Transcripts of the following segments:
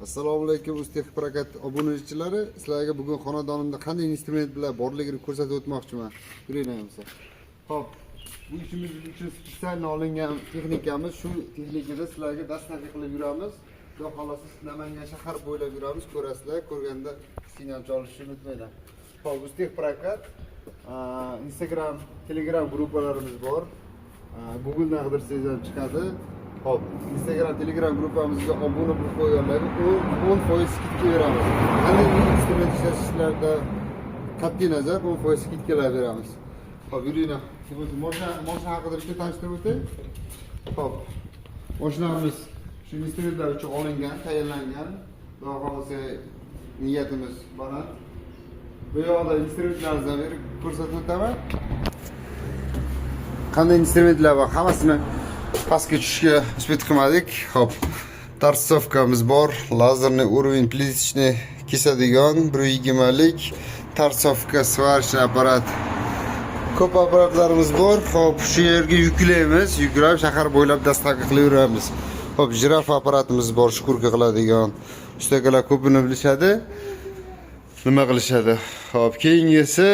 Assalomu alaykum Ustex Prokat obunachilari. Sizlarga bugun xonadonimda qanday instrumentlar borligini ko'rsatib o'tmoqchiman. Ko'ringlarmiz. Xo'p, bu ishimiz uchun spesial olingan texnikamiz. Shu texnikada sizlarga dastlab qilib yuramiz. Xudo xolasa Namangan shahar bo'ylab yuramiz. Ko'rasizlar, ko'rganda signal olishni unutmanglar. Xo'p, Ustex Prokat Instagram, Telegram gruppalarimiz bor. Google'dan qidirsangiz ham chiqadi. Hop, Instagram, Telegram gruppamizga obuna bo'lib qo'yganlar 10% skidka beramiz. Qanday instrument ishlatishlarda qat'iy nazar 10% skidkalar beramiz. Hop, yuringlar. Mashina haqida bitta tanishtirib o'tay. Hop. Mashinamiz shu instrumentlar uchun olingan, tayyorlangan. Xudo xolasa niyatimiz baland. Bu yoqda instrumentlarni berib ko'rsatib o'taman. Qanday instrumentlar bor, hammasini pastga tushishga uspet qilmadik. Hop, tarsovkamiz bor, lazerni уровень плиточный kesadigan 120 lik tarsovka svarishni apparat. Ko'p apparatlarimiz bor. Hop, shu yerga yuklaymiz, yuklab shahar bo'ylab dastavka qilib yuramiz. Hop, jiraf apparatimiz bor, shukurka qiladigan. Ustakalar ko'pini bilishadi. Nima qilishadi? Hop, keyingisi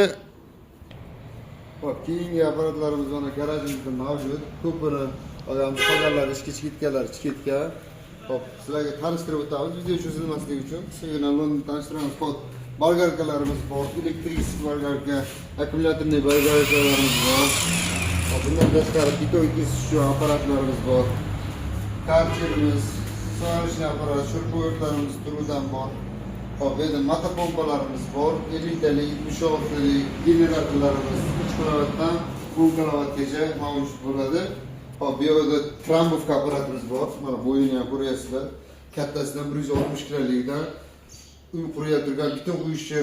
keyingi apparatlarimiz mana garajimizda mavjud. Ko'pini odamlar qolganlar ishga ketganlar, ketgan. Hop, sizlarga tanishtirib o'tamiz. Video cho'zilmasligi uchun qisqagina Londonni tanishtiramiz. Hop, bolgarkalarimiz bor, elektrik bolgarka, akkumulyatorli bolgarkalarimiz bor. Hop, bundan tashqari beto'n kesish apparatlarimiz bor. Karcherimiz, sug'orish apparati, sho'rpo'yotlarimiz turidan bor. Hop, endi motopompalarimiz bor. 50 talik, 76 talik generatorlarimiz 3 kilovatdan 10 kilovatgacha mavjud bo'ladi. Hop, bu yerda trambovka apparatimiz bor. Mana bo'yini ham ko'ryapsizlar. Kattasidan 160 kilolikdan uy qurib turgan bitta uyishni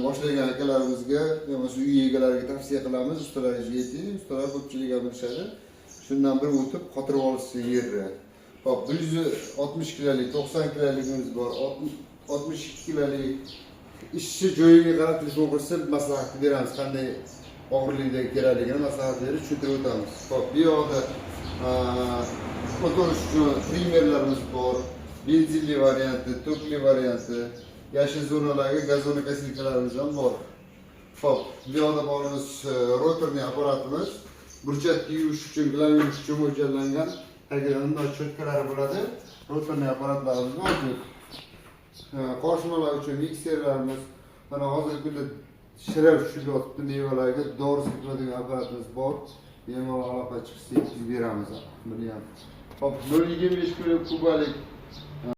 boshlagan akalarimizga, yo'q uy egalariga tavsiya qilamiz. Ustalaringizga ayting, ustalar ko'pchilik ham bilishadi. Shundan bir o'tib qotirib olishsa yerni. Hop, 160 kilolik, 90 kiloligimiz bor. 62 kilolik ishchi joyiga qarab telefon qilsa maslahat beramiz, qanday og'irlikda kerakligini maslahat berib tushuntirib o'tamiz. Hop, bu yoqda motor uchun primerlarimiz bor, benzinli varianti, tokli varianti, yashil zonalarga gazon kasilkalarimiz ham bor. Hop, bu yoqda borimiz rotorli apparatimiz, burchakni yuvish uchun, gilam yuvish uchun mo'ljallangan tagidan cho'tkalari bo'ladi. Rotorli apparatlarimiz mavjud. Qo'shmalar uchun mikserlarimiz, mana hozirgi kunda shirar tushib yotibdi, mevalarga dori sepadigan apparatimiz bor. Bemalol aloqa chiqsa beramiz buni ham. Hop, 0.25 kubalik